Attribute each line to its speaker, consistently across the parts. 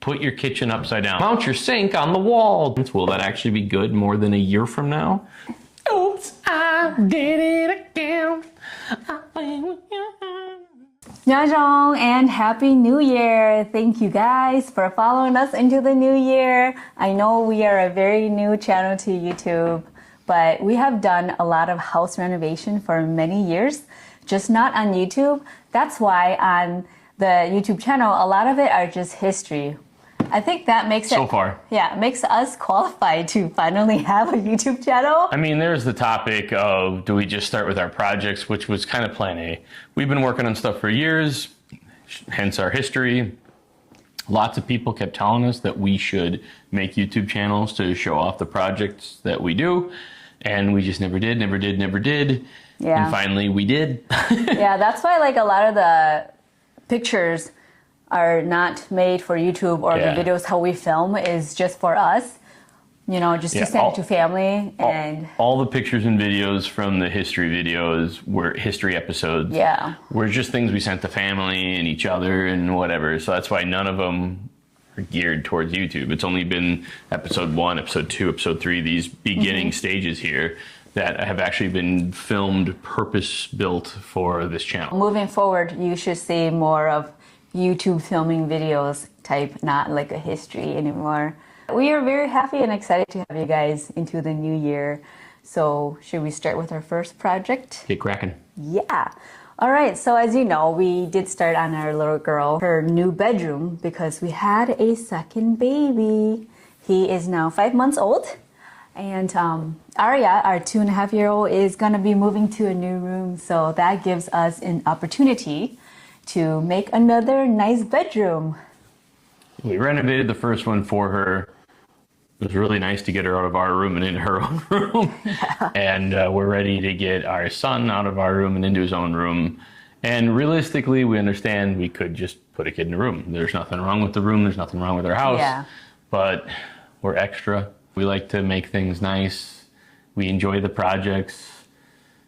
Speaker 1: Put your kitchen upside down. Mount your sink on the wall. Will that actually be good more than a year from now? Oops, I did it again.
Speaker 2: Nyajong and Happy New Year! Thank you guys for following us into the new year. I know we are a very new channel to YouTube, but we have done a lot of house renovation for many years, just not on YouTube. That's why on the YouTube channel, a lot of it are just history. I think that makes it,
Speaker 1: so far,
Speaker 2: yeah, makes us qualified to finally have a YouTube channel.
Speaker 1: I mean, there's the topic of, do we just start with our projects, which was kind of plan A. We've been working on stuff for years, hence our history. Lots of people kept telling us that we should make YouTube channels to show off the projects that we do. And we just never did.
Speaker 2: Yeah.
Speaker 1: And finally we did.
Speaker 2: Yeah, that's why like a lot of the pictures are not made for YouTube, or the videos how we film is just for us, you know, just to send it to family. And
Speaker 1: all the pictures and videos from the history videos were history episodes.
Speaker 2: Yeah.
Speaker 1: Were just things we sent to family and each other and whatever. So that's why none of them are geared towards YouTube. It's only been episode 1, episode 2, episode 3, these beginning stages here that have actually been filmed, purpose-built for this channel.
Speaker 2: Moving forward, you should see more of YouTube filming videos type, not like a history anymore. We are very happy and excited to have you guys into the new year. So should we start with our first project?
Speaker 1: Get cracking.
Speaker 2: Yeah. All right. So as you know, we did start on our little girl, her new bedroom, because we had a second baby. He is now 5 months old. And Arya, our 2.5-year-old, is going to be moving to a new room. So that gives us an opportunity to make another nice bedroom.
Speaker 1: We renovated the first one for her. It was really nice to get her out of our room and into her own room. Yeah. And we're ready to get our son out of our room and into his own room. And realistically, we understand we could just put a kid in a room. There's nothing wrong with the room. There's nothing wrong with our house.
Speaker 2: Yeah.
Speaker 1: But we're extra. We like to make things nice. We enjoy the projects.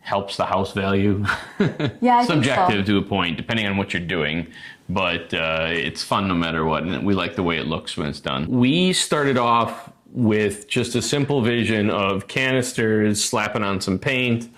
Speaker 1: Helps the house value.
Speaker 2: Yeah, I
Speaker 1: subjective
Speaker 2: think so.
Speaker 1: To a point, depending on what you're doing, but it's fun no matter what, and we like the way it looks when it's done. We started off with just a simple vision of canisters, slapping on some paint,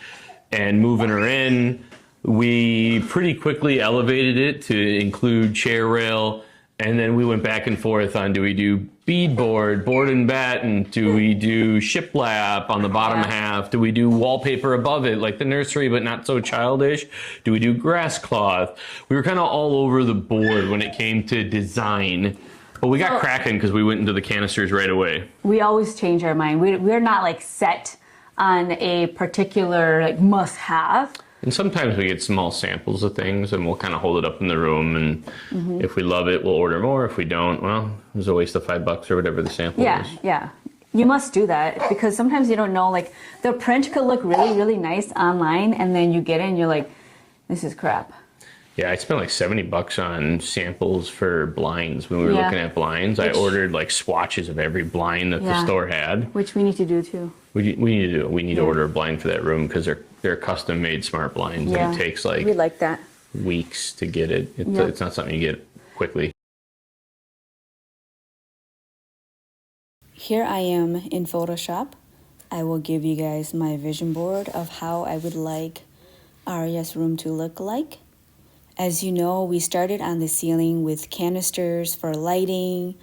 Speaker 1: and moving her in. We pretty quickly elevated it to include chair rail, and then we went back and forth on, do we do beadboard, board and batten? Do we do shiplap on the bottom half? Do we do wallpaper above it, like the nursery, but not so childish? Do we do grass cloth? We were kind of all over the board when it came to design, but we got cracking because we went into the canisters right away.
Speaker 2: We always change our mind. We're not like set on a particular like must-have.
Speaker 1: And sometimes we get small samples of things and we'll kind of hold it up in the room, and if we love it, we'll order more. If we don't, well, it was a waste of $5 or whatever the sample is.
Speaker 2: Yeah. You must do that, because sometimes you don't know, like the print could look really, really nice online, and then you get it and you're like, this is crap.
Speaker 1: Yeah, I spent like $70 on samples for blinds when we were looking at blinds. I ordered like swatches of every blind that the store had.
Speaker 2: Which we need to do too.
Speaker 1: We need to do it. We need to order a blind for that room because they're custom made smart blinds, and it takes like
Speaker 2: we like that.
Speaker 1: weeks to get it. It's not something you get quickly.
Speaker 2: Here I am in Photoshop. I will give you guys my vision board of how I would like Arya's room to look like. As you know, we started on the ceiling with canisters for lighting,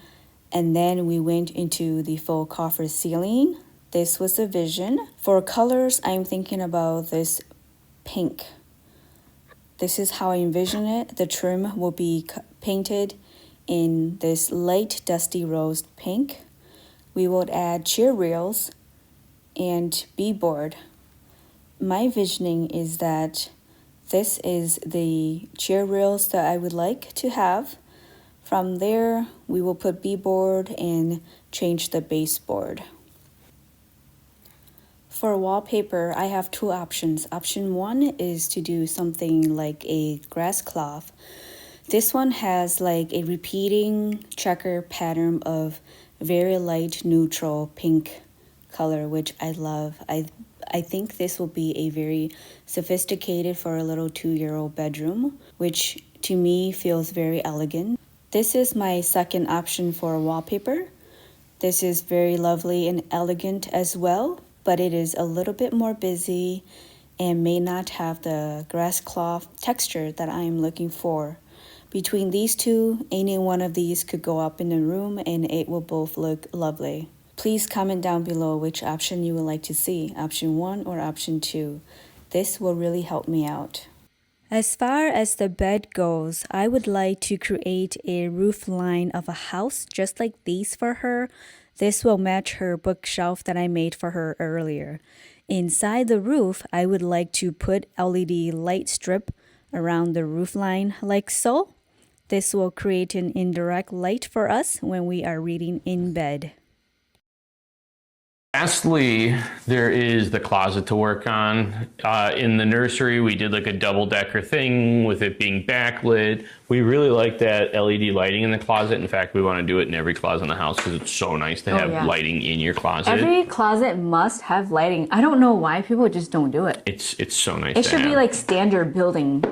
Speaker 2: and then we went into the faux coffer ceiling. This was the vision. For colors, I'm thinking about this pink. This is how I envision it. The trim will be painted in this light dusty rose pink. We would add chair rails and beadboard. My visioning is that this is the chair rails that I would like to have. From there, we will put beadboard and change the baseboard. For wallpaper, I have two options. Option 1 is to do something like a grass cloth. This one has like a repeating checker pattern of very light neutral pink color, which I love. I think this will be a very sophisticated for a little 2-year-old bedroom, which to me feels very elegant. This is my second option for wallpaper. This is very lovely and elegant as well, but it is a little bit more busy and may not have the grass cloth texture that I'm looking for. Between these two, any one of these could go up in the room and it will both look lovely. Please comment down below which option you would like to see, option 1 or option 2. This will really help me out. As far as the bed goes, I would like to create a roof line of a house just like these for her. This will match her bookshelf that I made for her earlier. Inside the roof, I would like to put LED light strip around the roof line like so. This will create an indirect light for us when we are reading in bed.
Speaker 1: Lastly, there is the closet to work on. In the nursery, we did like a double-decker thing with it being backlit. We really like that LED lighting in the closet. In fact, we want to do it in every closet in the house because it's so nice to have lighting in your closet.
Speaker 3: Every closet must have lighting. I don't know why people just don't do it.
Speaker 1: It's so nice.
Speaker 3: It should be like standard building.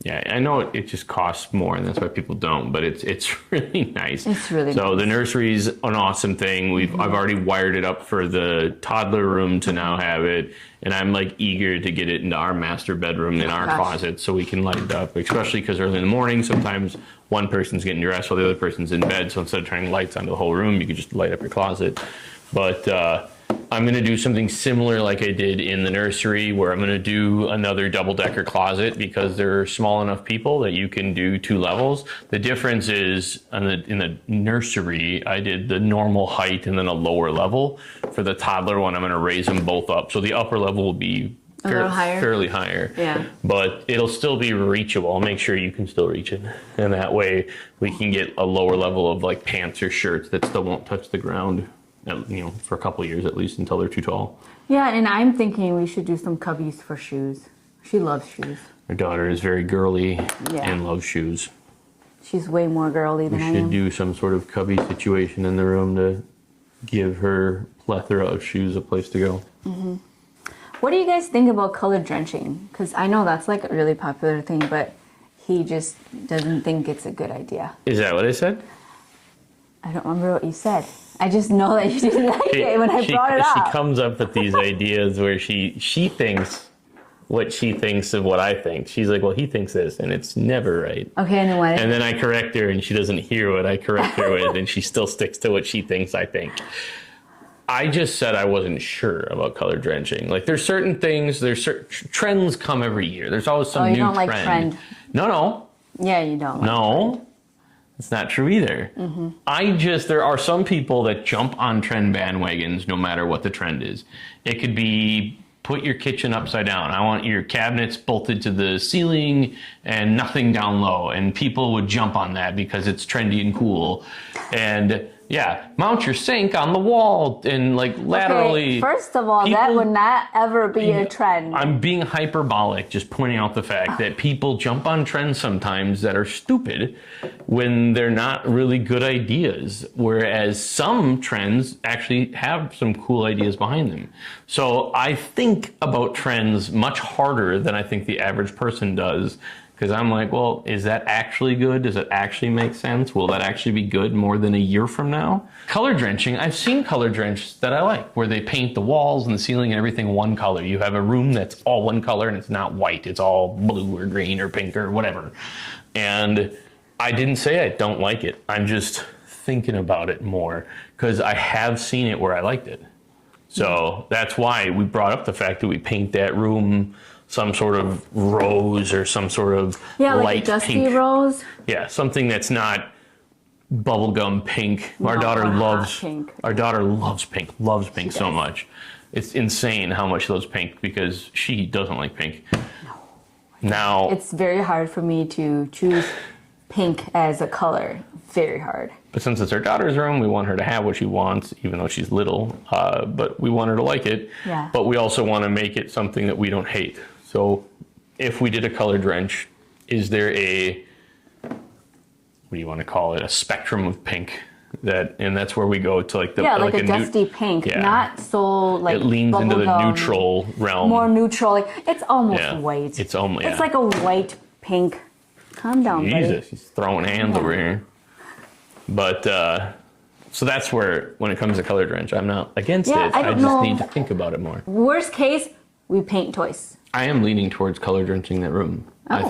Speaker 1: Yeah, I know it just costs more, and that's why people don't. But it's really nice.
Speaker 3: It's really
Speaker 1: so
Speaker 3: nice.
Speaker 1: The nursery's an awesome thing. I've already wired it up for the toddler room to now have it, and I'm like eager to get it into our master bedroom in our closet so we can light it up. Especially because early in the morning, sometimes one person's getting dressed while the other person's in bed. So instead of turning lights on the whole room, you could just light up your closet. But I'm going to do something similar like I did in the nursery, where I'm going to do another double-decker closet because there are small enough people that you can do 2 levels. The difference is in the nursery, I did the normal height and then a lower level. For the toddler one, I'm going to raise them both up. So the upper level will be fairly higher.
Speaker 3: Yeah.
Speaker 1: But it'll still be reachable. I'll make sure you can still reach it. And that way we can get a lower level of like pants or shirts that still won't touch the ground. You know, for a couple of years at least until they're too tall.
Speaker 3: Yeah, and I'm thinking we should do some cubbies for shoes. She loves shoes.
Speaker 1: Our daughter is very girly and loves shoes.
Speaker 3: She's way more girly than I am.
Speaker 1: We should do some sort of cubby situation in the room to give her plethora of shoes a place to go.
Speaker 3: Mm-hmm. What do you guys think about color drenching? Because I know that's like a really popular thing, but he just doesn't think it's a good idea.
Speaker 1: Is that what I said?
Speaker 3: I don't remember what you said. I just know that you didn't like it when I brought it up.
Speaker 1: She comes up with these ideas where she thinks what she thinks of what I think. She's like, well, he thinks this, and it's never right.
Speaker 3: Okay, and then what?
Speaker 1: And then I correct her, and she doesn't hear what I correct her with, and she still sticks to what she thinks I think. I just said I wasn't sure about color drenching. Like, there's certain things, trends come every year. There's always some new trend.
Speaker 3: Oh, you don't like trend?
Speaker 1: No.
Speaker 3: Yeah, you don't.
Speaker 1: No. It's not true either. There are some people that jump on trend bandwagons no matter what the trend is. It could be put your kitchen upside down. I want your cabinets bolted to the ceiling and nothing down low. And people would jump on that because it's trendy and cool. And yeah, mount your sink on the wall and like laterally.
Speaker 3: Okay, first of all, that would not ever be a trend.
Speaker 1: I'm being hyperbolic, just pointing out the fact that people jump on trends sometimes that are stupid when they're not really good ideas, whereas some trends actually have some cool ideas behind them. So I think about trends much harder than I think the average person does. Because I'm like, well, is that actually good? Does it actually make sense? Will that actually be good more than a year from now? Color drenching, I've seen color drench that I like, where they paint the walls and the ceiling and everything one color. You have a room that's all one color and it's not white. It's all blue or green or pink or whatever. And I didn't say I don't like it. I'm just thinking about it more because I have seen it where I liked it. So that's why we brought up the fact that we paint that room some sort of rose or some sort of
Speaker 3: like
Speaker 1: light
Speaker 3: a dusty
Speaker 1: pink
Speaker 3: rose.
Speaker 1: Yeah, something that's not bubblegum pink. Our daughter loves pink. Our daughter loves pink. Loves pink so much. It's insane how much she loves pink because she doesn't like pink. No. Now
Speaker 3: it's very hard for me to choose pink as a color. Very hard.
Speaker 1: But since it's our daughter's room, we want her to have what she wants, even though she's little. But we want her to like it.
Speaker 3: Yeah.
Speaker 1: But we also want to make it something that we don't hate. So if we did a color drench, is there a, what do you want to call it, a spectrum of pink? And that's where we go to like the
Speaker 3: like a dusty pink, not so like
Speaker 1: it leans into the neutral realm.
Speaker 3: More neutral, like it's almost white.
Speaker 1: It's almost
Speaker 3: It's like a white pink. Calm down,
Speaker 1: Jesus,
Speaker 3: buddy.
Speaker 1: he's throwing hands over here. But so that's where, when it comes to color drench, I'm not against
Speaker 3: Yeah,
Speaker 1: it.
Speaker 3: I
Speaker 1: I
Speaker 3: don't
Speaker 1: just
Speaker 3: know.
Speaker 1: need to think about it more.
Speaker 3: Worst case, we paint twice.
Speaker 1: I am leaning towards color drenching that room.
Speaker 3: Oh.
Speaker 1: I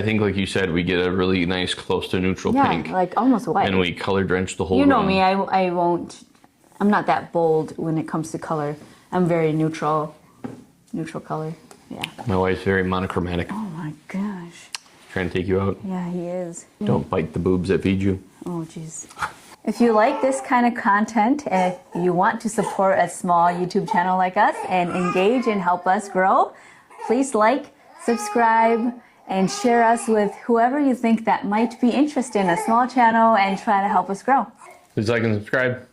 Speaker 1: think like you said, we get a really nice close to neutral
Speaker 3: Yeah,
Speaker 1: pink,
Speaker 3: like almost white.
Speaker 1: and we color drench the whole
Speaker 3: You
Speaker 1: room.
Speaker 3: know me, I won't, I'm not that bold when it comes to color. I'm very neutral color. Yeah.
Speaker 1: My wife's very monochromatic.
Speaker 3: Oh my gosh.
Speaker 1: Trying to take you out.
Speaker 3: Yeah, he is.
Speaker 1: Don't bite the boobs that feed you.
Speaker 3: Oh jeez. If you like this kind of content and you want to support a small YouTube channel like us and engage and help us grow, please like, subscribe, and share us with whoever you think that might be interested in a small channel and try to help us grow.
Speaker 1: Please like and subscribe.